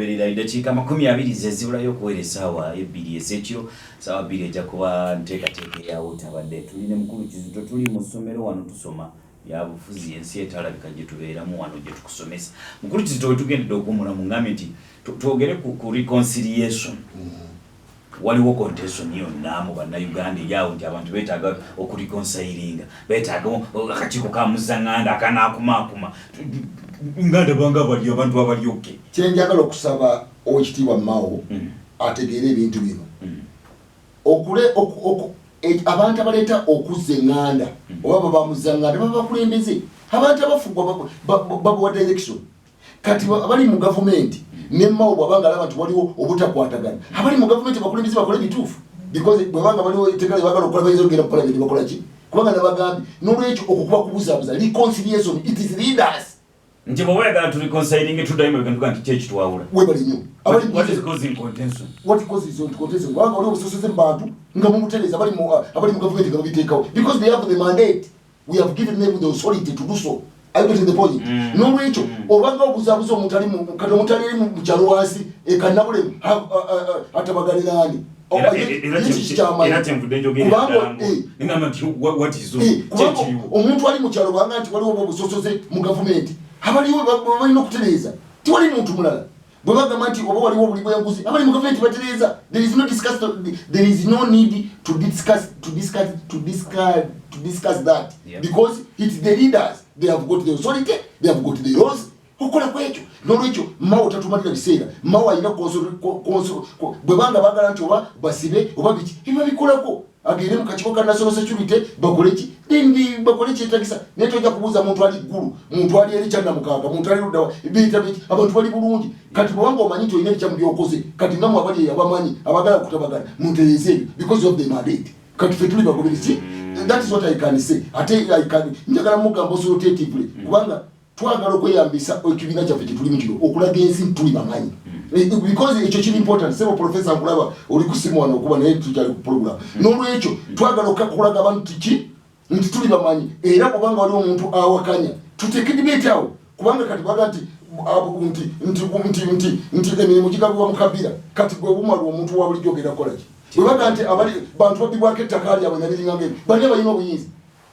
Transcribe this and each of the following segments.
Berera idakiika 20 zezibulayo okuwera essaawa 2 ez'ekiro ssaawa 2 ejja kuba nteekateeka yawo tabadde tuline mukulu Kizito tuli mu ssomero wano tusoma yabufuzi ensi etalabika gye tubeeramu wano gye tukusomesa mukulu Kizito we tugendedde okuwummulamu ngambe nti twogere ku reconciliation waliwo contention yonna mu bannayuganda eryawo nti abantu beetaaga okureconcilinga beetaaga akakiiko ka muzaŋŋanda akanaakumaakuma nganda banga bali abantu abalyoke kyenjagala okusaba Oweekitiibwa Mao ategeere ebintu bino abantu abaleeta okuzza eŋŋanda oba babamuzaŋŋanda babakulembeze abantu abafugwa babawadde election kati abali mu gavumenti ne Mao bwabanga alaba nti waliwo obutakwatagana abali mu gavumenti bakulembeze bakole bituufu because bwabanga baliwo tegale bagala okukola bayinza okugenda mu parliament bakola ki kubanga nabagambye n'olwekyo okukuba kubuzaabuza reconciliation it is leaders nje bwegala tu reconciling tuddayo mu bintu kanti kyeki twawula webali nnyo what is causing contention wabanga waliwo obusosoze mu bantu nga mumutereeza abali mu gavumenti nga babiteekawo because they have the mandate we have given them the authority to do so. I get the point. N'olwekyo obanga obuzaabuza omuntu ali mu kati omuntu ali mu kyalo wansi ekannabulemu atabagalira ani omuntu ali mu kyalo banga nti waliwo obusosoze mu gavumenti abaliwo balina okutereeza tiwali muntu mulala bwe bagamba nti oba waliwo obuli bwenguzi abali mu gavumenti batereeza there is no need to discuss that because it's the leaders. They have got the authority, they have got the laws. Okola kwekyo n'olwekyo Mao tatumalira biseera Mao alina bwebanga bagala nti oba basibe oba biki ebyo bikolako agende mu kakiiko ka national security bakole ki bakole kyetagisa naye tojja kubuuza muntu ali ggulu muntu ali eri kyannamukaaga muntu ali luddawa biyita biki abantu bali bulungi kati bwebanga omanyi nti olina ebikyamu byokoze kati namwe abali abamanyi abagala kutabagala muntereeze ebyo because of the mandate kati ffe tuli bagoberezi. That is what I can say. Njagala mugamba authoritatively kubanga twagala okweyambisa ekibiina kyaffe kyetuli mu kino okulaga ensi tuli bamanyi because ekyo kiri important. Sebo professor nkulaba oli kusimu wano okuba naye tukyali ku program n'olwekyo twagala okulaga abantu nti tuli bamanyi era kubanga waliwo omuntu awakanya tuteeke debate awo kubanga kati baga nti emirimu gigabibwa mu kabira kati gwe bumala omuntu wa bulijjo ogenda kukola ki webaga nti abali bantu babibwako ettaka lyabwe nabiringa ng'ebyo bali balina obuyinza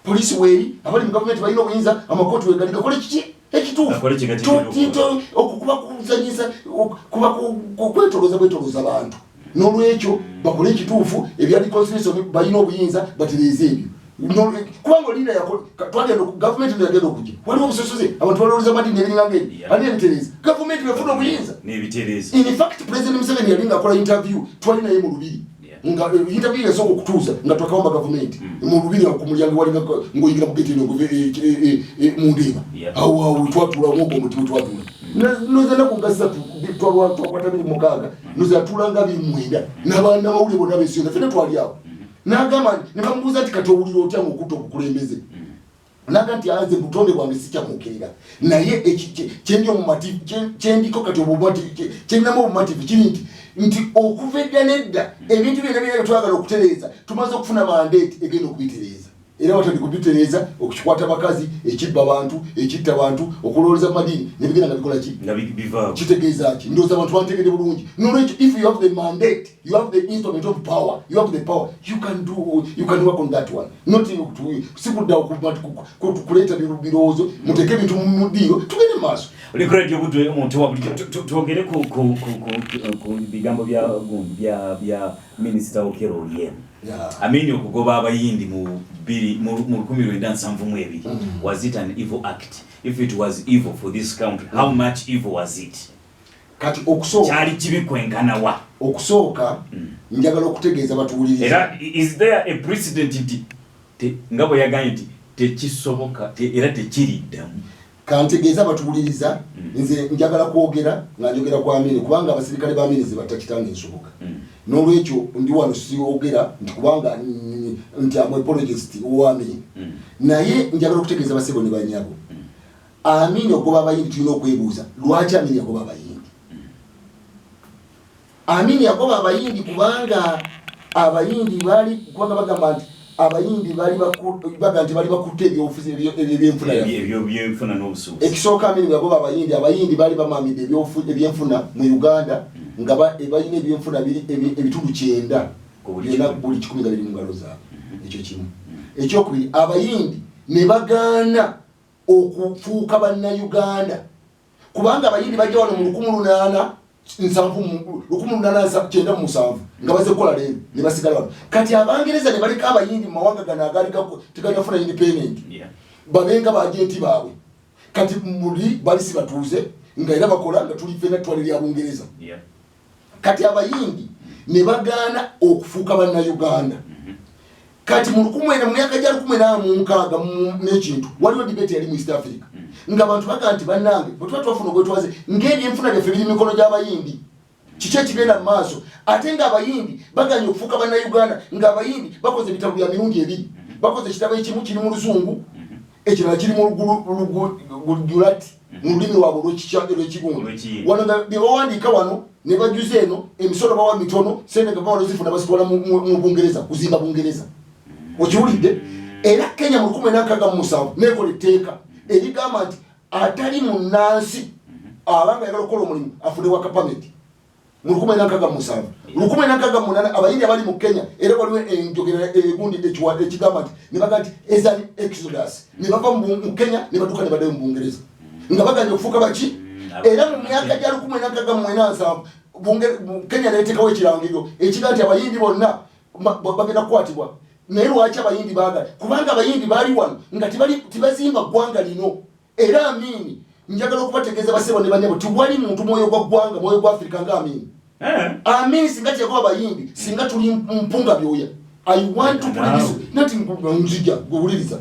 poliisi weeri abali mu gavumenti balina obuyinza amakooti wegali gakole kiki ekituufu okukuba kuzanyisa kuba kwetolooza bwetolooza abantu n'olwekyo bakole ekituufu ebya reconciliation balina obuyinza batereeze ebyo kubanga olina twagenda gavumenti neyagenda okujja waliwo obusosoze abantu balowooza madini ebiringa ng'ebyo ani ebitereeza gavumenti befuna obuyinza in fact president Museveni yali ng'akola interview twali naye mu lubiri nga interview yasooka okutuuza nga twakawamba gavumenti mu lubiri ku mulyango wali ng'oyingira mu geti mu ndeeba awo twatuula ng'ogwo omuti we twatuula noza naku nga 3 twakwata 26 noza tuula nga 29 n'abawulire bonna b'ensiyona ffenna twali awo n'agamba ne bamubuuza nti kati owulira otya ng'okutta obukulembeze naga nti aze butonde bwange sikyamuukirira naye kyendi omumativu kyendiko kati kyendinamu obumativu kiri nti okuva edda nedda ebintu byonna byonna twagala okutereeza tumaze okufuna mandate egenda okubitereeza era watandi kubitereeza okukikwata abakazi ekibba abantu ekitta abantu okulooleza madini nebigenda nga bikola ki kitegeeza ki ndowooza abantu bantegede bulungi n'olwekyo if you have the mandate you have the instrument of power you have the power you can work on that one not sikudda kuleeta birowoozo muteeke ebintu mu ddiiro tugende mu maaso olikurajja obudde omuntu wabulijjo twogere ku bigambo bya minisita Okello Oryem Amini okugoba abayindi mu 1972 was it an evil act? If it was evil for this country, how much evil was it? Kati okusooka kyali kibikwenkana wa okusooka njagala okutegeeza batuwuliriza era is there a precedent ngabo yaganye nti tekisoboka era tekiriddamu kantegeeza batuwuliriza nze njagala kwogera nga njogera kwa Amini kubanga abasirikale ba Amini zibatakitanga ensoboka n'olwekyo ndi wano siyogera nti kubanga nti am apologist wa Amini naye njagala okutegeeza basebo ne banyabo Amini ogoba abayindi tulina okwebuuza lwaki Amini yagoba abayindi Amini yagoba abayindi kubanga abayindi bali kubanga bagamba nti abayindi bali baganti bali bakutte ebyobufuzi ebyenfuna ebyenfuna n'obusuubuzi ekisooka Amin yagoba abayindi bali bamamidde ebyenfuna mu Uganda nga balina ebyenfuna ebitundu 9 buli 12 mu ngalo zaabwe ekyo kimu ekyokubiri abayindi ne bagaana okufuuka bannayuganda kubanga abayindi bajja wano mu 1897 nga baze kukola leero ne basigala wano kati abangereza ne baleka abayindi mu mawanga gano agaali teganyafuna independent babenga baagenti baabwe kati muli bali si batuuze nga era bakola nga tuli fena twale lya Bungereza kati abayindi ne bagaana okufuuka bannayuganda kati mu myaka gya 1960 n'ekintu waliwo debate yali mu East Africa nga abantu baga nti bannange bwe tuba twafuna ogwetwaze ng'ebyenfuna byaffe biri mikono gy'abayindi kiki ekigenda mu maaso ate ng'abayindi baganye okufuuka bannayuganda ng'abayindi bakoze ebitabo bya mirundi 2 bakoze ekitabo ekimu kiri mu Luzungu ekirala kiri mu Lugulati mu lulimi lwabwe lw'Ekigundu wano bye bawandiika wano ne bajuza eno emisolo bawa mitono sente nga bawala zifuna bazitwala mu Bungereza kuzimba Bungereza okiwulidde era Kenya mu 1967 nekola etteeka erigamba nti atali munnansi abanga yagala okukola omulimu afune waka permit mu 1967 1968 abayindi abali mu Kenya era waliwo enjogera egundi ekigamba nti ne baga nti ezali exodus ne bava mu Kenya ne baduka ne baddayo mu Bungereza nga baganya okufuuka baki era mu myaka gya 1987 Kenya neteekawo ekirangiriro ekiga nti abayindi bonna bagenda kukwatibwa naye lwaki abayindi baagala kubanga abayindi baali wano nga tibazimba ggwanga lino era Amin njagala okubategeeza basebo ne banyabo tiwali muntu mwoyo gwa ggwanga mwoyo gwa Afrika nga Amin Amin singa tyakuba abayindi singa tuli mpunga byoya I want to put this nothing nzija guwuliriza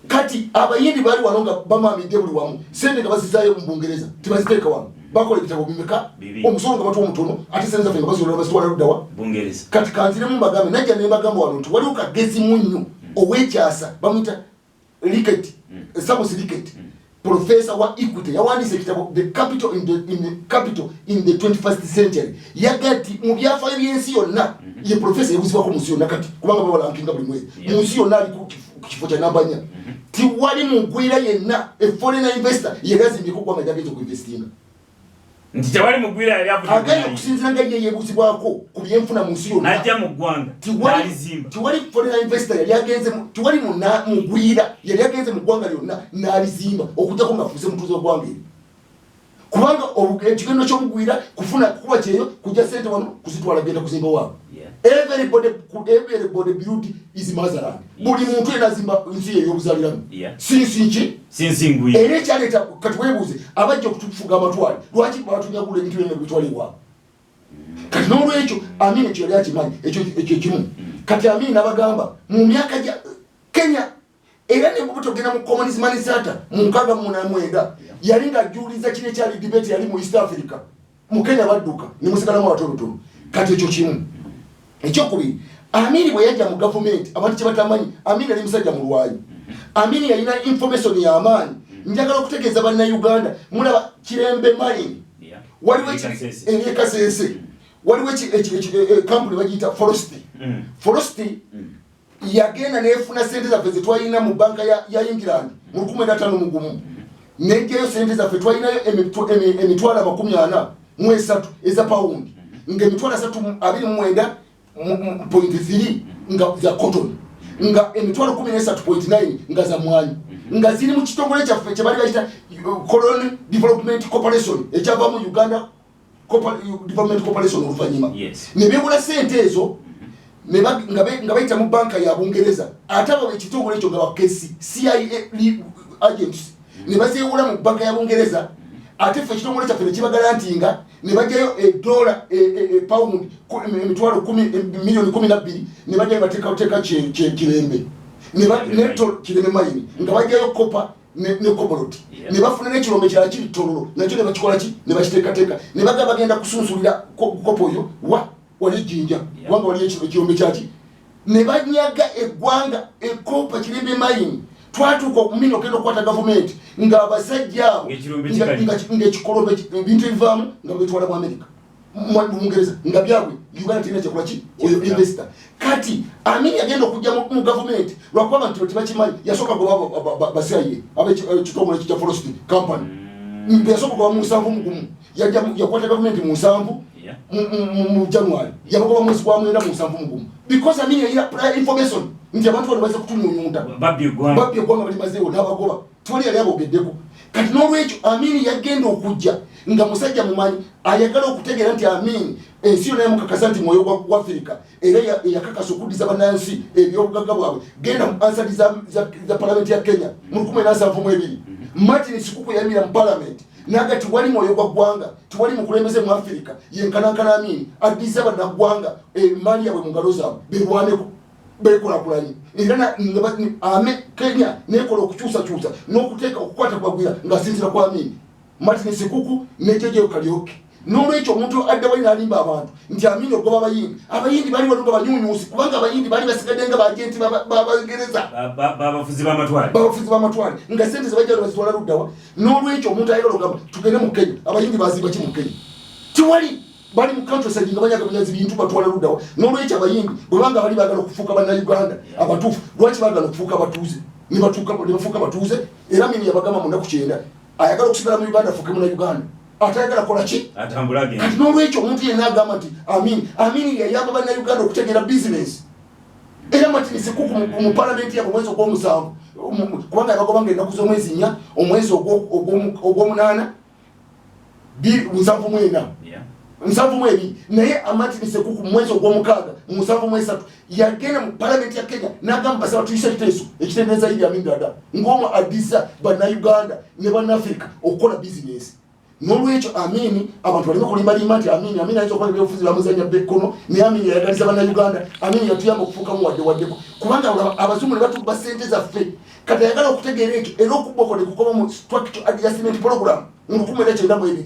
kati abayindi baali wano nga bamamidde buli wamu sente nga bazizaayo mu Bungereza tibaziteeka wano bakola ebitabo bimeka omusolo nga batuwa omutono ate sente zaffe nga bazitwala luddawa Bungereza kati kanziremu mbagambe najja ne mbagamba wano nti waliwo kagezi munnyo ow'ekyasa bamuyita Liketi Samuel Liketi professor wa Equity yawandiise ekitabo the capital in the 21st century yagati mu byafaayo by'ensi yonna ye professor yabuzibwako mu nsi yonna kati kubanga babalankinga buli mwezi mu nsi yonna ali ku kifo kya namba 4 tiwali mugwira yenna foreign investor yegazimbiko ggwanga gyageza okuinvestinga nti tewali mugwira yali avuga agenda okusinzira nga ye yebuzibwako ku byenfuna mu nsi yonna najja mu ggwanga tiwali foreign investor yali agenze tiwali mugwira yali agenze mu ggwanga lyonna n'alizimba okujjako ng'afuuse mutuuze w'eggwanga eryo kubanga ekigendo ky'omugwira kufuna kuba kyeyo kujja sente wano kuzitwala genda kuzimba waabwe everybody build is motherland buli muntu yena azimba nsi ye y'obuzaaliramu sinsi ngwira era ekyaleeta kati weebuuze abajja okutufuga amatwale lwaki batunyagula ebintu byonna bitwalibwa kati n'olwekyo Amin ekyo yali akimanyi ekyo kimu kati Amin abagamba mu myaka gya Kenya era ne butogenda mu communism manisata mu 1989 yali ng'ajuliza kino ekyali debate yali mu East Africa mu Kenya badduka ne musigalamu abatonotono kati ekyo kimu ekyokubiri Amin bwe yajja mu government abantu kye batamanyi Amin yali musajja mu lwayi Amin yalina information y'amaanyi njagala okutegeeza bannayuganda mulaba Kirembe mine waliwo ekasese waliwo company bagiyita forestry yagenda nefuna sente zaffe zetwalina mu banka ya England mu 1951 nejjayo sente zaffe twalinayo emitwalo 43 eza paundi nga emitwalo 329.3 nga za cotton nga emitwalo 13.9 nga za mwanyi nga ziri mu kitongole kyaffe kye bali bayita Colony Development Corporation ekyava mu Uganda Development Corporation oluvannyuma ne beebula sente ezo nga bayita mu banka ya Bungereza ate abo ekitongole ekyo nga bakesi CIA agents ne bazeewula mu banka ya Bungereza ate ffe ekitongole kyaffe ne kibagarantinga ne bajjayo $, pound emitwalo 10 million 12 ne bajjayo bateeka Kirembe Kirembe mayini nga bajjayo copper ne cobalt ne bafuna n'ekirombe kirala kiri tololo nakyo ne bakikola ki ne bakiteekateeka ne bagenda kusunsulira kopo oyo wali jinja kubanga wali ekirombe kyaki ne banyaga eggwanga ekopa Kirembe mayini twatuuka okumina okenda okukwata gavumenti ng'abasajja abo ng'ekikolombe ebintu ebivaamu nga babitwala mu Amerika Mungereza nga byabwe Uganda tina kyakola ki oyo investor kati Amin agenda okujja mu government lwakuba abantu tebakimanyi yasoka goba basiaye kitongole kya forestry company yasoka goba mu 7 mugumu yakwata government mu 7 mu January yabagoba mwezi kwa mwenda mu 7 mugumu because Amin ya information nti abantu bano baze kutunyunyunta babbi gwanga bali mazeo nabagoba twali yali abogeddeko kati n'olwekyo Amin yagenda okujja nga musajja mumanyi ayagala okutegeera nti Amin ensi yonna yamukakasa nti mwoyo gwa Africa era yakakasa okuddiza bannansi ebyobugagga bwabwe genda mu ansari za parliament ya Kenya mu 1972 Martin Sikuku yamira mu parliament nagati wali mwoyo gwa ggwanga tiwali mukulembeze mu Africa yenkanankana Amin addiza bannaggwanga mali yabwe mu ngalo zaabwe berwaneko bekulakulanye era Kenya nekola okukyusa n'okuteeka okukwata kwagwira ng'asinzira kwa Amin Martin Sikuku nejeje kalyoke n'olwekyo omuntu adda wali n'alimba abantu nti Amin ogoba abayindi bali wano banyunyusi kubanga abayindi bali basigadde nga bagenti b'Abangereza babafuzi b'amatwale nga sente zebajja bazitwala luddawa n'olwekyo omuntu ayagala okugamba tugende mu Kenya abayindi bazimba ki mu Kenya tiwali bali mu countryside nga banyaga bunyazi bintu batwala luddawa n'olwekyo abayindi bwebanga bali bagala okufuuka bannayuganda abatuufu lwaki bagala okufuuka abatuuze ne bafuuka abatuuze era Amin yabagamba mu nnaku 9 ayagala okusigala mu Uganda afuuke mu Uganda atayagala kola ki atambula agenda kati n'olwekyo omuntu yenna agamba nti Amin yayamba bannayuganda okutegeera business era Martin Sikuku mu parliament yabo mwezi ogw'omusanvu kubanga yabagobanga ennaku z'omwezi 4 omwezi ogw'omunaana 7 naye Martin Sikuku mu mwezi ogw'omukaaga mu 7 yagenda mu parliament ya Kenya n'agamba basaba tuyise ekiteeso ekitendeeza Iddi Amin Dada ng'omu addisa bannayuganda ne bannafrika okukola business n'olwekyo Amin abantu balina okulimbalimba nti Amin ayinza okukola ebyobufuzi bamuzanya bekkono naye Amin yayagaliza bannayuganda Amin yatuyamba okufuukamu waddeko kubanga abazungu ne batuba ssente zaffe kati ayagala okutegeera ekyo era okubokode kukoba mu structure adjustment program mu 1992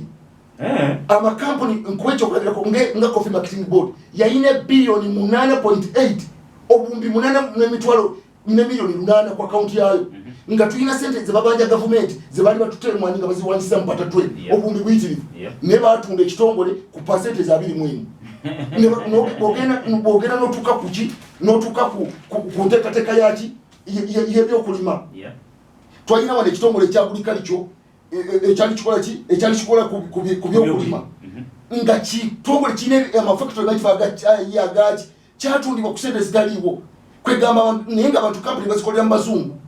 amakampuni nkuwekyo okulabirako nga Coffee Marketing Board yayina billioni 8.8 obumbi 8 kwa akaunti yayo nga tulina sente zebabanja gavumenti zebaali batuteremwanyi nga baziwanyisa mu pata 12 obumbi buyitirivu naye baatunda ekitongole ku pasente za 21 bwogenda n'otuuka kuki n'otuuka ku nteekateeka yaki y'ebyokulima twalina wano ekitongole ekyagulikalico ekyali kikola ku byokulima nga kitongole kirina amafactory gakifagaki kyatundibwa ku sente zitaliiwo kwegamba naye nga abantu kampuni bazikolera mu bazungu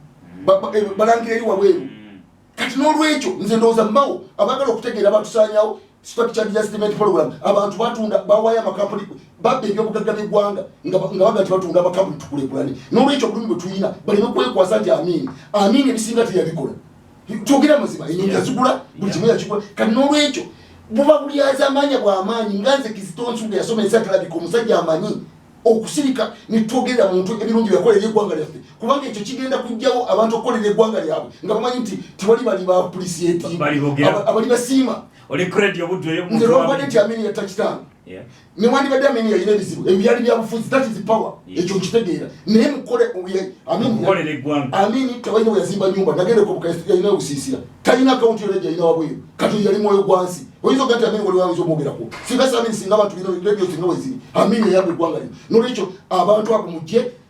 balangira eri wabweru kati n'olwekyo nze ndowooza Mao abagala okutegeera batusaanyawo structure adjustment program abantu batunda bawaayo amakampuni babba ebyobugagga by'eggwanga nga baga nti batunda amakampuni tukulekulane n'olwekyo obulumi bwe tulina baleme kwekwasa nti Amin ebisinga teyabikola twogera mazima enyonyi yazigula buli kimu yakikola kati n'olwekyo buba bulyaza amaanyi bw'amaanyi nga nze Kizito Nsuga yasoma ensatalabika omusajja amanyi okusirika nitwogerera muntu ebirungi byakolera eggwanga lyaffe kubanga ekyo kigenda kujjawo abantu okukolera eggwanga lyabwe nga bamanyi nti tewali bali ba appreciate abali basiima nze lwabadde nti Amin yatakitanga newandibadde Amin yalina ebizibu ebyali byabufuzi that is power ekyo nkitegeera naye mukole Amin tewalina bwe yazimba nyumba nagendeko yalina obusiisira talina akawunti yona yalina wabweru kati yali mwoyo gwansi oyinza okugamba nti Amin wali wayinza omwogerako singa Amin singa abantu radio singa weziri Amin yayamba eggwanga lino n'olwekyo abantu abo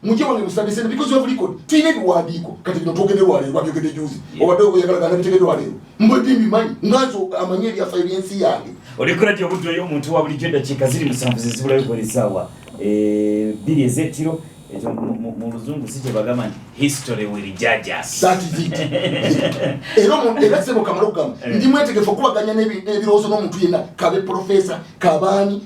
mujje wange musandisene because you have record tulina ebiwandiiko kati bino twogedde lwaleero babyogedde juzi obadde oyagalagana bitegedde lwaleero mbwedde mbimanyi nganzo amanye ebyafaayo by'ensi yange olikurati obudde oyo omuntu wa bulijjo eddakiika ziri 7 zezibulayo kolesaawa 2 ez'ekiro ekyo mu luzungu si kyebagamba nti history will judge us. That is it. Era sebo kamalo gamba ndi mwetegefu okubaganya n'ebirowoozo n'omuntu yenna kabe professor kabaani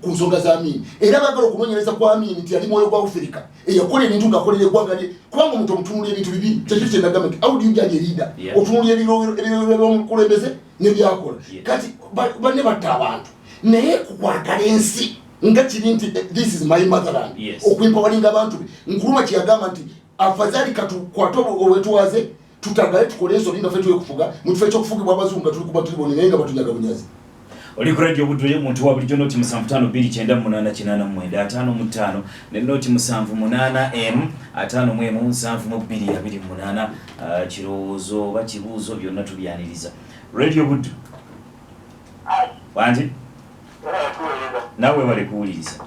ku nsonga za Amin era bagala okunoonyereza kwa Amin nti ali mwoyo gwa Africa eyakola ebintu ng'akolera eggwanga lye kubanga omuntu omutunulira ebintu bibiri kyekyo kye ndagamba nti how do you judge a leader otunulira ebirowoozo by'omukulembeze n'ebyakola kati banne batta abantu naye kukwagala ensi nga kiri nti this is my motherland okwempawalinga abantu nkuluma kyeyagamba nti afadhali katukwate obwetwaze tutagale tukole ensonga nga ffe twekufuga mu kifo ekyokufugibwa abazungu nga tuli kuba tuli bone naye nga batunyaga bunyazi oli ku radio budde omuntu wa bulijjo noti 752985 ne noti 78M 5172228 kirowoozo oba kibuuzo byonna tubyaniriza radio budde wangi nawe bali kuwuliriza.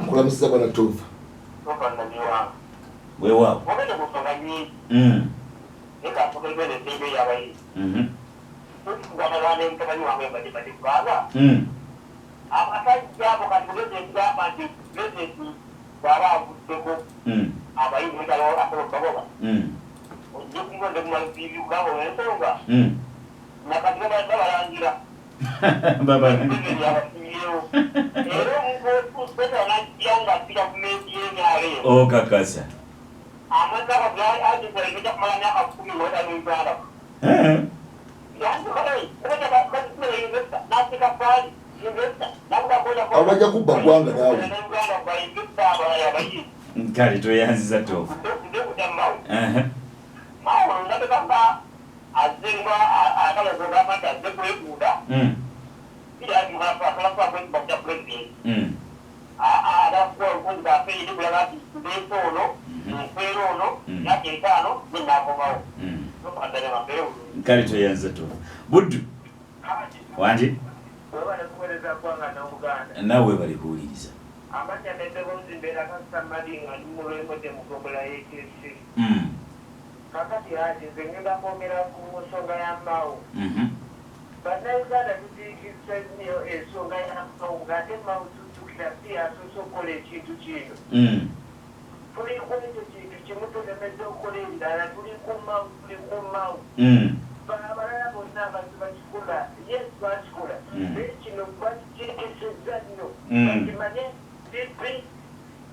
Nkulamisa bwana Tova. Weewaawo. Oh, kakasa. Abajja kubba gwanga naawe. Kale toyanziza Tova. Kale toyanziza Tova. Buddu. Wanji? Nawe bali kuwuliriza. Kakati ate zengenda kwogera ku nsonga ya Mao. Bannayuganda tuziikiriza nnyo ensonga ya Mao ng'ate Mao tutukira si asoose okukola ekintu kino. Tuli ku ekyo kintu kimu tulemedde okukola ebirala, tuli ku Mao. Abalala bonna abantu bakikola, yes bakikola. Naye kino bakiteekesezza nnyo. Bakimanye dippi,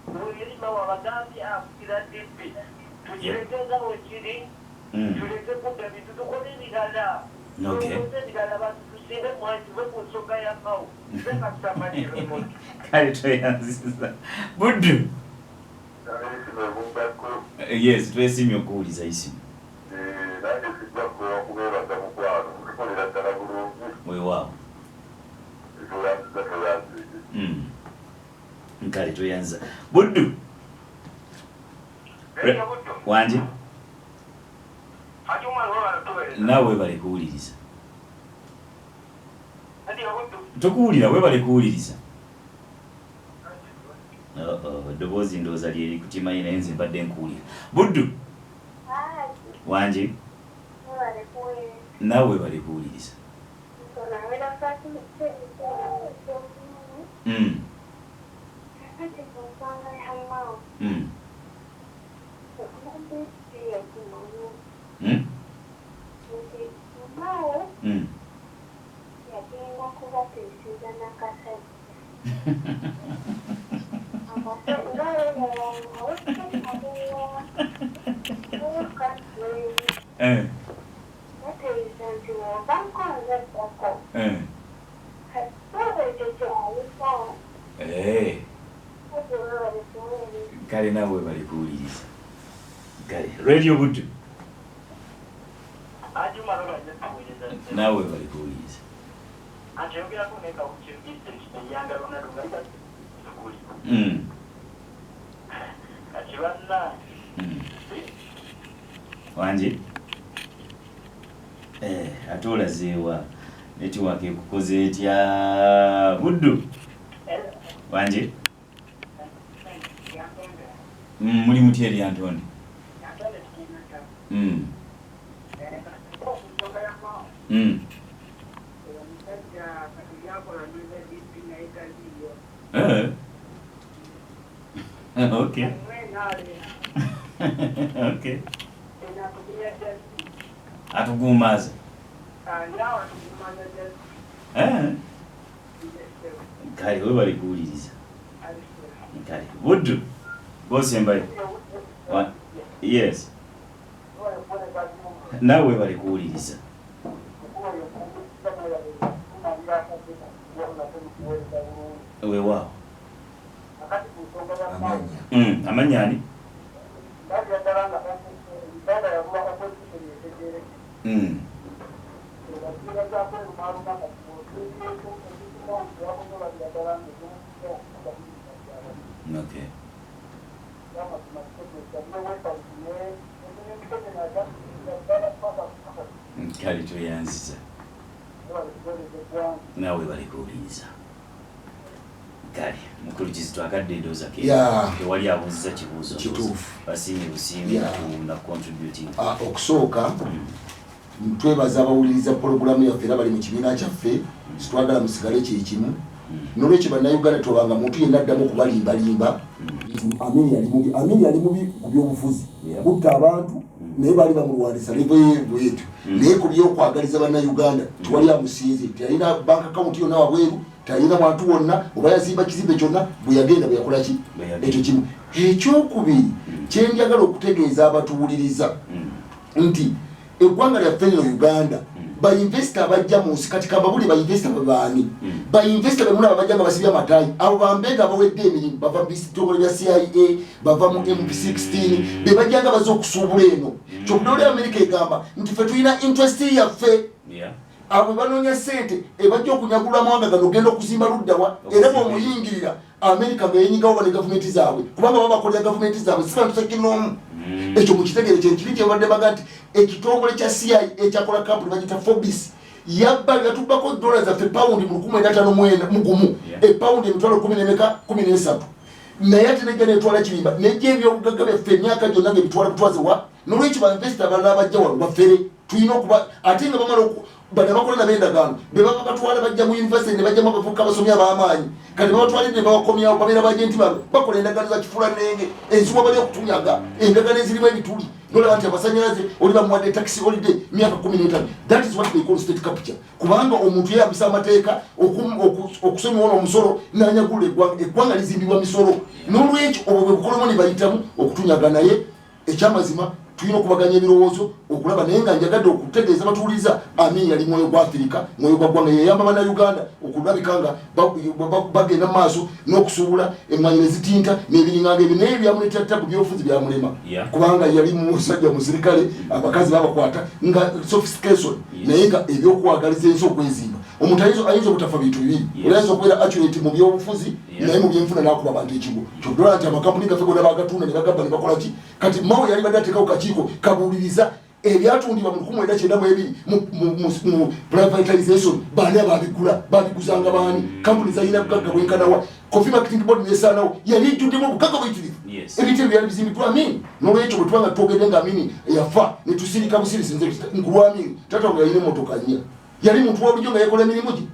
buli Mao abagambye afugira dippi. Tukirekeza wekiri, tuleke kudda bintu tukole ebirala. Kale toyanziza. Buddu. Yes, twesimye okuwuliza isimu. Weewaawo. Kale toyanziza. Buddu. Wanji? Nawe bali kuwuliriza. Tokuwulira we bali kuwuliriza. Eddoboozi ndowooza lyeri kukimanyi naye nze mbadde nkuwulira. Buddu. Wanji? Nawe bali kuwuliriza. Kale nawe bali kuwuliriza. Kale radio Buddu. Nawe bali kuwuliriza. Wanji? Ate olazeewa network ekukoze etya Buddu? Wanji? Muli mutya eri Antoni? Okay. Okay. Atugumaza. Kale we bali kuwuliriza. Kale Buddu. Bosembayo. Yes. Nawe bali kuwuliriza. Weewaawo. Amanya ani? Okay. Kale toyanziza. Nawe bali kuwuliriza. kale mukulu kizito akadde ndoza ke wali abuuza kibuuzo basinye busimbi na contributing okusooka twebaza abawuliriza pulogulaamu yaffe era bali mu kibiina kyaffe sitwagala musigale kyekimu nolwekyo bannayuganda tobanga muntu yenna addamu okubalimbalimba Amin yali mubi ku byobufuzi butta abantu naye baali bamulwanyisa levo bwetu naye ku byokwagaliza bannayuganda tewali amusinze teyalina bank account yonna wabweru tayina bantu wonna oba yazimba kizimbe kyonna bwe yagenda bwe yakola ki ekyo kimu ekyokubiri kyenjagala okutegeeza abatuwuliriza nti eggwanga lyaffe lino Uganda bainvesita abajja mu nsi kati kababuli bainvesita babaani bainvesita bemuna babajja nga basibya amatayi abo bambega bawedde emirimu bava mu bitongole bya CIA bava mu MP16 be bajja nga baza okusuubula eno kyokudole Amerika egamba nti ffe tulina interest yaffe abo banoonya ssente ebajja okunyagula amawanga gano ogenda okuzimba luddawa era bw'omuyingirira Amerika nga yenyingawo bane gavumenti zaabwe kubanga baba bakolera gavumenti zaabwe si bantu sekinoomu ekyo mukitegere kyekiri kyebadde baga nti ekitongole kya CIA ekyakola kampuni bagita Forbes yabba yatubako dola zaffe paundi mu 1951 epaundi emitwalo 13 naye ate nejja netwala kirimba nejja ebyobugagga byaffe emyaka gyonna ngaebitwala kutwaziwa nolwekyo bainvesita abalala abajja wano bafere tulina okuba ate nga bamala bana bakola nabendagaano bebaba batwala bajja mu university ne bajjamu abavubuka abasomyi ab'amaanyi kati babatwalidde babakomyawo babeera bajenti babe bakola endagaano za kifulanenge ensuwa bali okutunyaga endagaano ezirimu ebituli nolaba nti abasanyalaze oli bamuwadde taxi holiday myaka 15 that is what they call state capture kubanga omuntu yeyambisa amateeka okusonyiwa omusolo n'anyagula eggwanga lizimbibwa misolo n'olwekyo obwo bwe bukolomo ne bayitamu okutunyaga naye ekyamazima tulina okubaganya ebirowoozo okulaba naye nga njagadde okutegeeza batuwuliza Amin yali mwoyo gwa Afirika mwoyo gwa ggwanga yeyamba bannayuganda okulabika nga bagenda mu maaso n'okusuubula emmwanyi ne zitinta n'ebiringanga ebyo naye byamuleetera ttabu byobufuzi byamulema kubanga yali musajja musirikale abakazi babakwata nga sophistication naye nga ebyokwagaliza ensi okwezimba omuntu ayinza obutafa bintu bibiri oyinza okubeera accurate mu byobufuzi naye mu byenfuna n'akuba abantu ekigo kyodola nti amakampuni gaffe gonna bagatunda ne bagabba ne bakola ki kati Mao yali badde ateekawo kakiiko kabuuliriza ebyatundibwa mu 1992 mu privatization baani ababigula babiguzanga baani kampuni zalina bugagga bwenkanawa Coffee Marketing Board nesaanawo yali ejjuddemu obugagga buyitirivu ebintu ebyo byali bizimbiddwa Amin n'olwekyo bwe tubanga twogedde nga Amin yafa ne tusirika busirisi nze nkulwa Amin taata wange yalina emmotoka nnya yali muntu wabulijjo nga yekola emirimu gye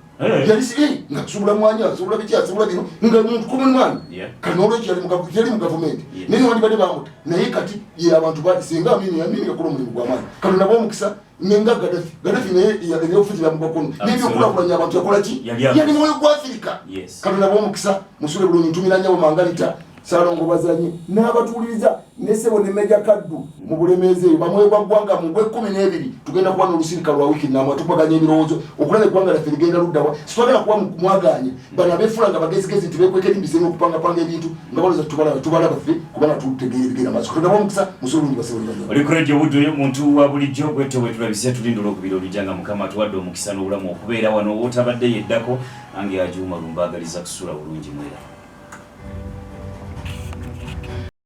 yali si nga asubula mwanya asubula biki asubula bino nga muntu kumumwana kati n'olwekyo yali mu gavumenti naye wali badde bamuta naye kati ye abantu bali singa Amin yakola omulimu gw'amaanyi katonda b'omukisa nenga Gaddafi naye ebyobufuzi byamugakono n'ebyokulakulanya abantu yakola ki yali mwoyo gwa Afirika katonda b'omukisa musule bulungi ntumira nnyabo mangalita Salongo bazanyi n'abatuuliza nesebo ne Meja Kaddu mu bulemeezi bamwe gwa ggwanga mu gwe 12 tugenda kuba n'olusirika lwa wiki namwe tupaganya ebirowoozo okulaba eggwanga lyaffe ligenda luddawa sitwagala kuba mwaganye bana beefula nga bagezigezi nti bekwekera embizemu okupangapanga ebintu nga baloza tubalaba ffe kubanga tutegeera ebigenda maaso katonda b'omukisa musolungi basebulira oli ku radio buddo y'omuntu wa bulijjo bwetto bwe tulabise tulindula okubira olujjanga mukama tuwadde omukisa n'obulamu okubeera wano wootabadde yeddako ange ajuuma lumbagaliza kusula bulungi mwera